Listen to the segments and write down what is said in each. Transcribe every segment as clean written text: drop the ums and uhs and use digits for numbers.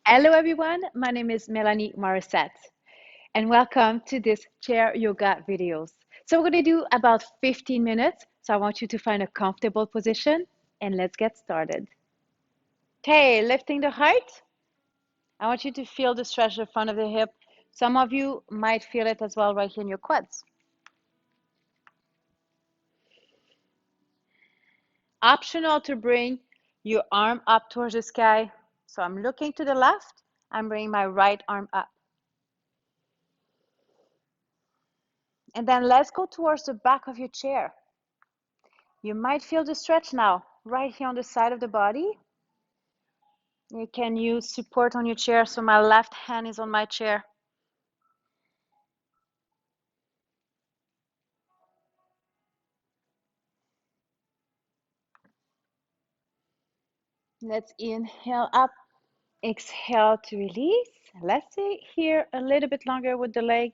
Hello, everyone. My name is Melanie Morissette, and welcome to this chair yoga videos. So we're going to do about 15 minutes. So I want you to find a comfortable position, and let's get started. Okay, lifting the height. I want you to feel the stretch the front of the hip. Some of you might feel it as well right here in your quads. Optional to bring your arm up towards the sky. So I'm looking to the left. I'm bringing my right arm up. And then let's go towards the back of your chair. You might feel the stretch now, right here on the side of the body. You can use support on your chair, so my left hand is on my chair. Let's inhale up, exhale to release. Let's stay here a little bit longer with the leg.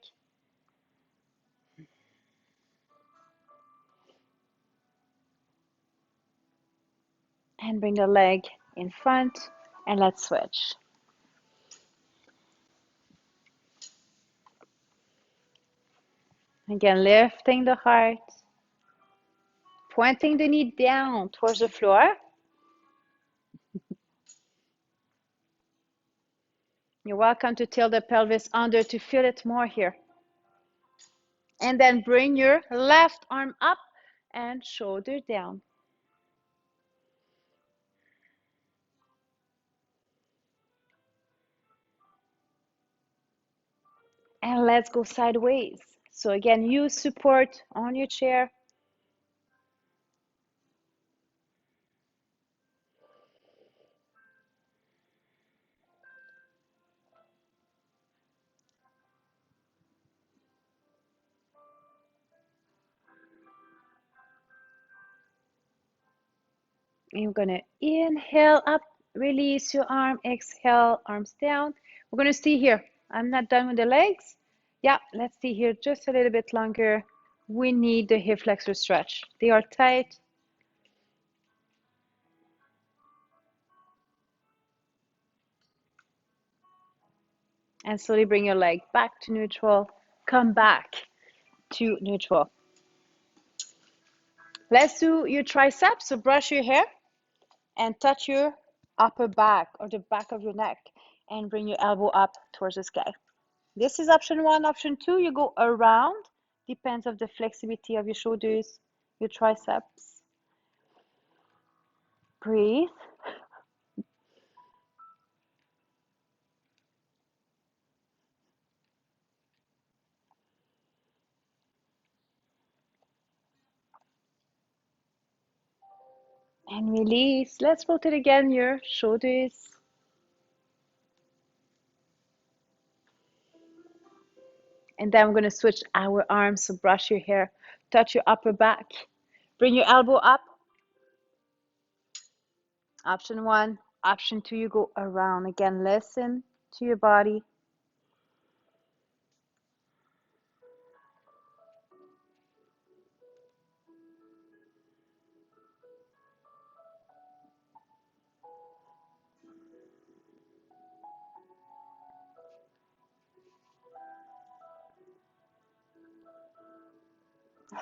And bring the leg in front, and let's switch. Again, lifting the heart, pointing the knee down towards the floor. You're welcome to tilt the pelvis under to feel it more here. And then bring your left arm up and shoulder down. And let's go sideways. So again, use support on your chair. You're gonna inhale up, release your arm, exhale, arms down. We're gonna stay here. I'm not done with the legs. Yeah, let's stay here just a little bit longer. We need the hip flexor stretch. They are tight. And slowly bring your leg back to neutral. Come back to neutral. Let's do your triceps. So brush your hair and touch your upper back or the back of your neck and bring your elbow up towards the sky. This is option one. Option two, you go around. Depends on the flexibility of your shoulders, your triceps. Breathe. And release. Let's rotate again your shoulders. And then we're going to switch our arms. So brush your hair, touch your upper back. Bring your elbow up. Option one. Option two, you go around. Again, listen to your body.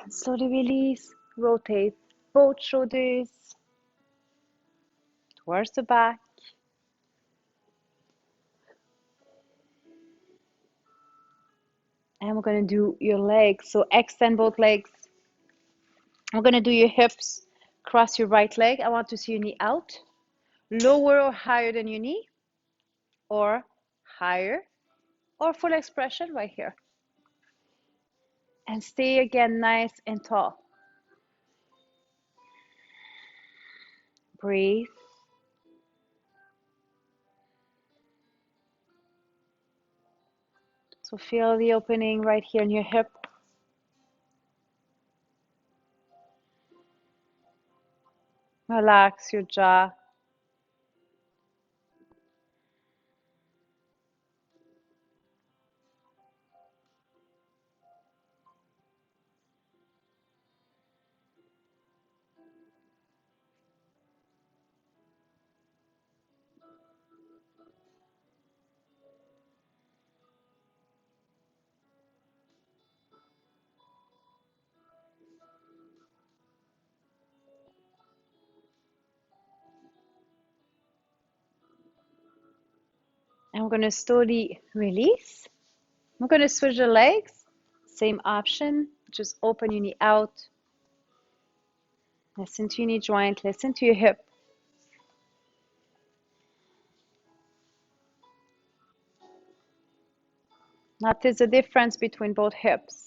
And slowly release. Rotate both shoulders towards the back. And we're going to do your legs. So extend both legs. We're going to do your hips. Cross your right leg. I want to see your knee out. Lower or higher than your knee. Or higher. Or full expression right here. And stay again nice and tall. Breathe. So feel the opening right here in your hip. Relax your jaw. I'm going to slowly release. I'm going to switch the legs. Same option. Just open your knee out. Listen to your knee joint. Listen to your hip. Notice the difference between both hips.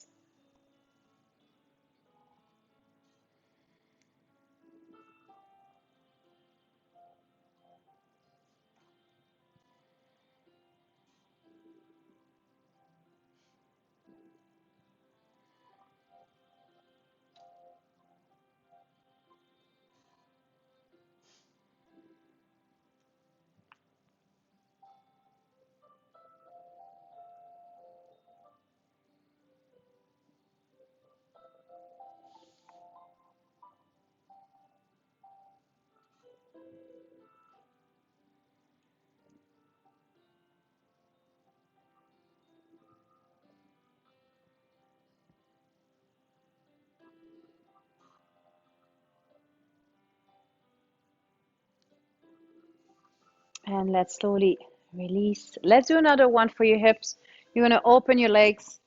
And let's slowly release. Let's do another one for your hips. You're going to open your legs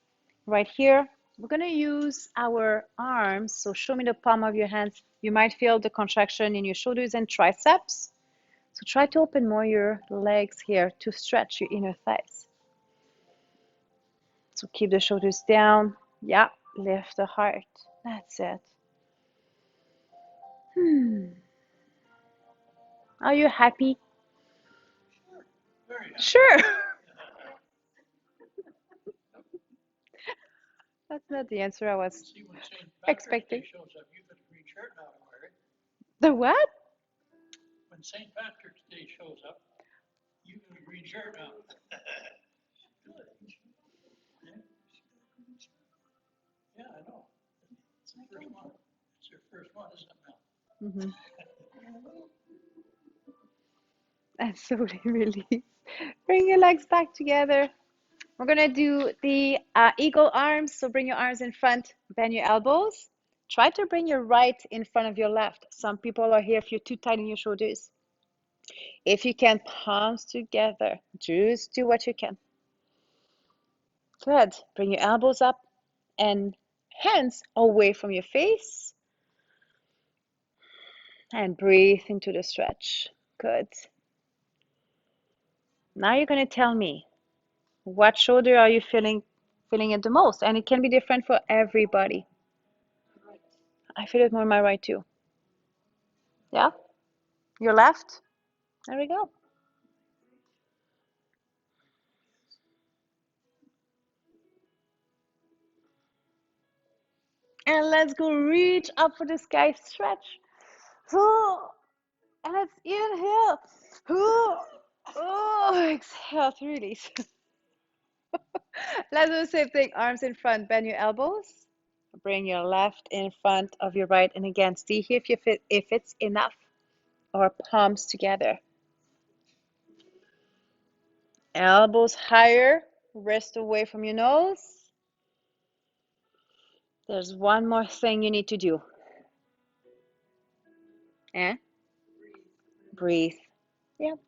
right here. We're going to use our arms. So show me the palm of your hands. You might feel the contraction in your shoulders and triceps. So try to open more your legs here to stretch your inner thighs. So keep the shoulders down. Yeah, lift the heart. That's it. Are you happy? Sure. That's not the answer I was expecting. The what? When St. Patrick's Day shows up, you get a green shirt now. Yeah, I know. It's the first one. It's your first one, isn't it, Mel? And slowly release. Bring your legs back together. We're gonna do the eagle arms. So bring your arms in front, bend your elbows. Try to bring your right in front of your left. Some people are here if you're too tight in your shoulders. If you can, palms together. Just do what you can. Good. Bring your elbows up and hands away from your face. And breathe into the stretch. Good. Now you're going to tell me, what shoulder are you feeling it the most? And it can be different for everybody. I feel it more in my right too. Yeah? Your left? There we go. And let's go reach up for the sky stretch. And let's inhale. Exhale to release. Let's do the same thing. Arms in front, bend your elbows. Bring your left in front of your right. And again, see here if it's enough. Or palms together. Elbows higher, wrist away from your nose. There's one more thing you need to do. Eh? Breathe. Yep.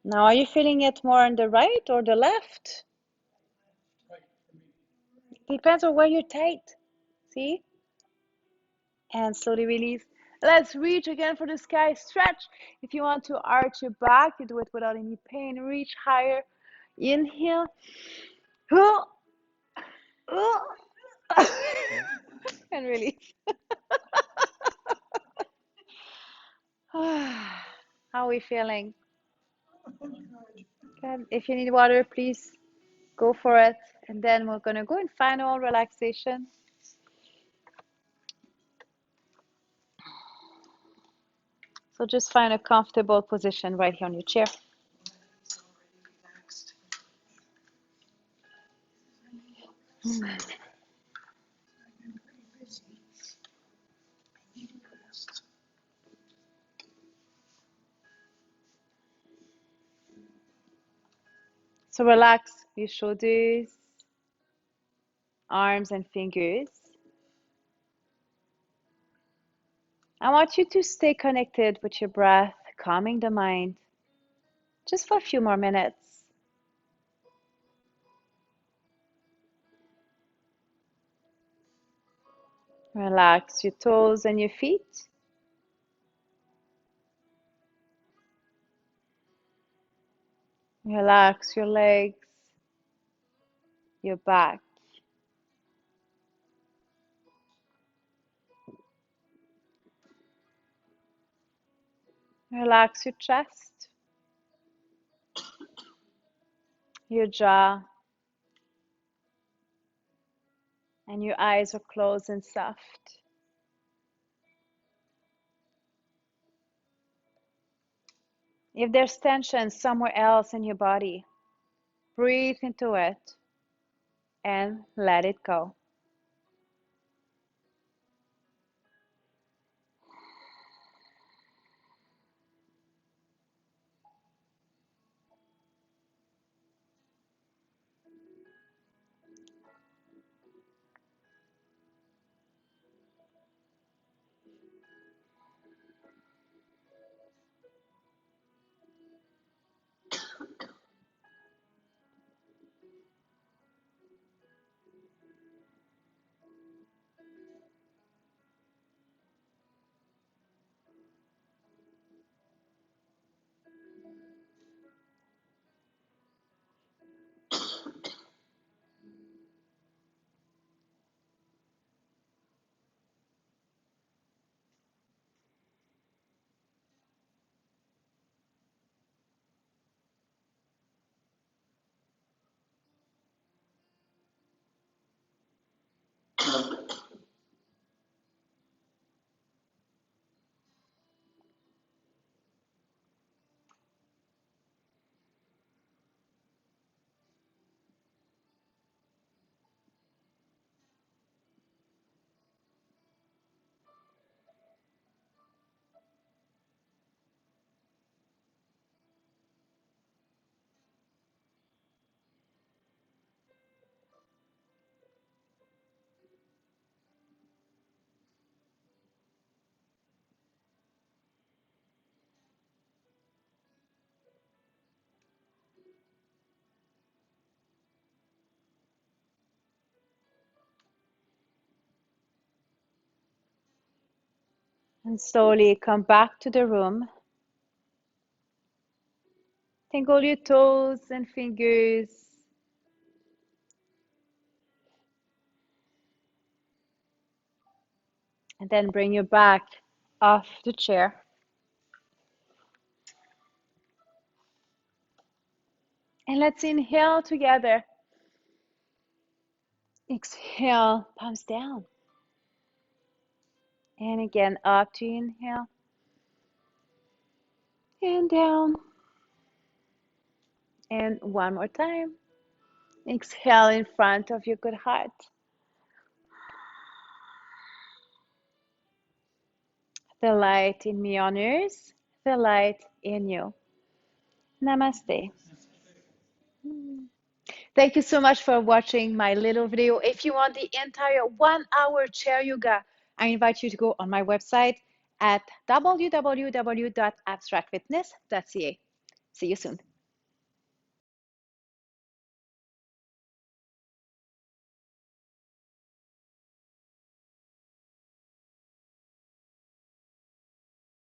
Now, are you feeling it more on the right or the left? Depends on where you're tight. See? And slowly release. Let's reach again for the sky stretch. If you want to arch your back, you do it without any pain. Reach higher. Inhale. And release. How are we feeling? Good. If you need water, please go for it. And then we're going to go in final relaxation. So just find a comfortable position right here on your chair. So relax your shoulders. arms and fingers. I want you to stay connected with your breath, calming the mind, just for a few more minutes. Relax your toes and your feet. Relax your legs, your back. Relax your chest, your jaw, and your eyes are closed and soft. If there's tension somewhere else in your body, breathe into it and let it go. And slowly come back to the room. Tingle your toes and fingers. And then bring your back off the chair. And let's inhale together. Exhale, palms down. And again, up to inhale. And down. And one more time. Exhale in front of your good heart. The light in me honors the light in you. Namaste. Thank you so much for watching my little video. If you want the entire 1 hour chair yoga, I invite you to go on my website at www.abstractfitness.ca. See you soon.